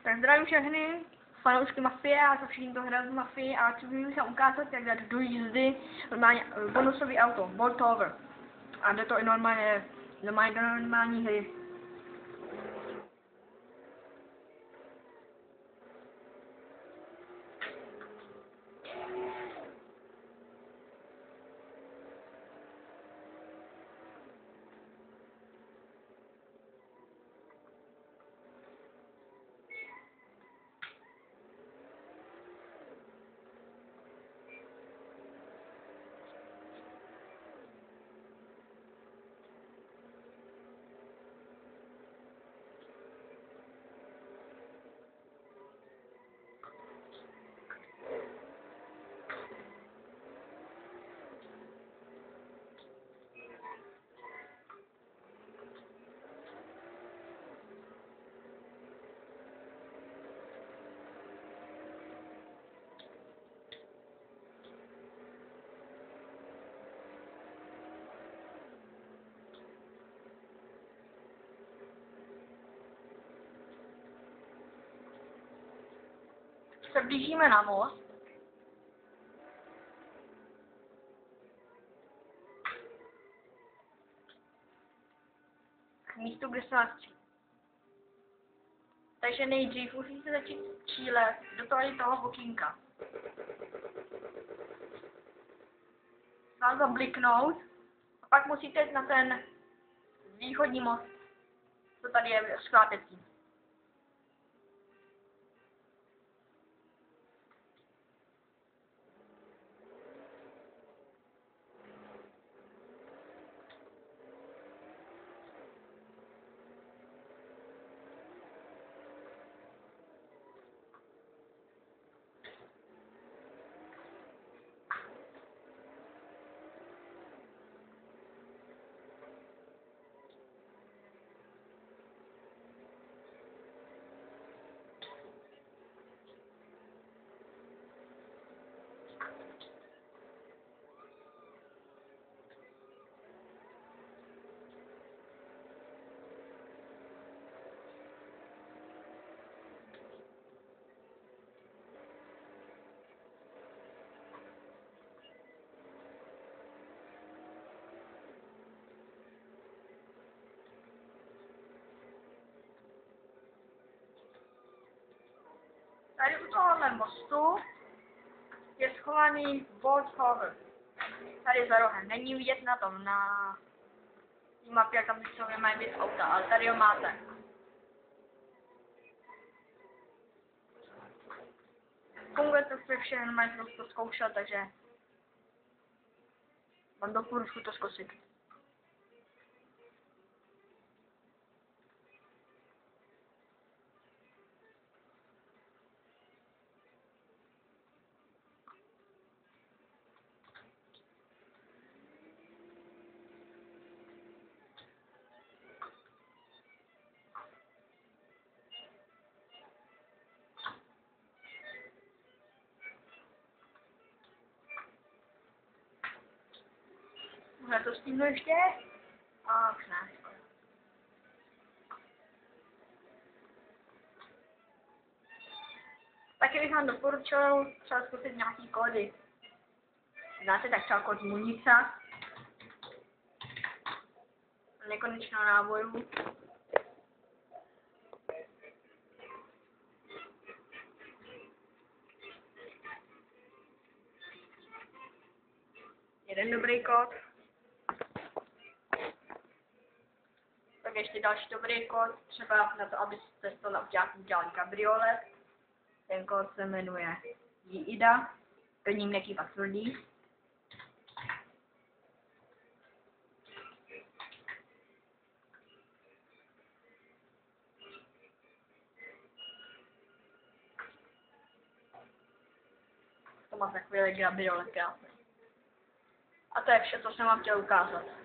Tak zdravím všechny fanoušky Mafie a to všichni to hrají z Mafie a chci bych vám ukázat, jak dát do jízdy normálně bonusový auto, Bolt Over. A jde to i normálně do normální hry. Se blížíme na most. K místu, kde se nás střílí. Takže nejdřív musíte začít střílet do toho okýnka. Vám zabliknout a pak musíte jít na ten východní most, co tady je sklápecí. Tady u tohohle mostu je schovaný Bolt Over. Tady za rohem. Není vidět na tom, na mapě, jak tam ty mají být auta, ale tady ho máte. Funguje to všechno, mají to zkoušet, takže vám doporučuji to zkusit. Může to stihnu ještě? A už ne. Taky bych vám doporučil třeba zkusit nějaký kódy. Znáte tak třeba kód munice, nekonečného nábojů. Jeden dobrý kód. Tak ještě další dobrý kód, třeba na to, abyste to udělali kabriolet. Ten kód se jmenuje JIDA, to ním nekývat tvrdý. To má takový kabriolet krásný. A to je vše, co jsem vám chtěl ukázat.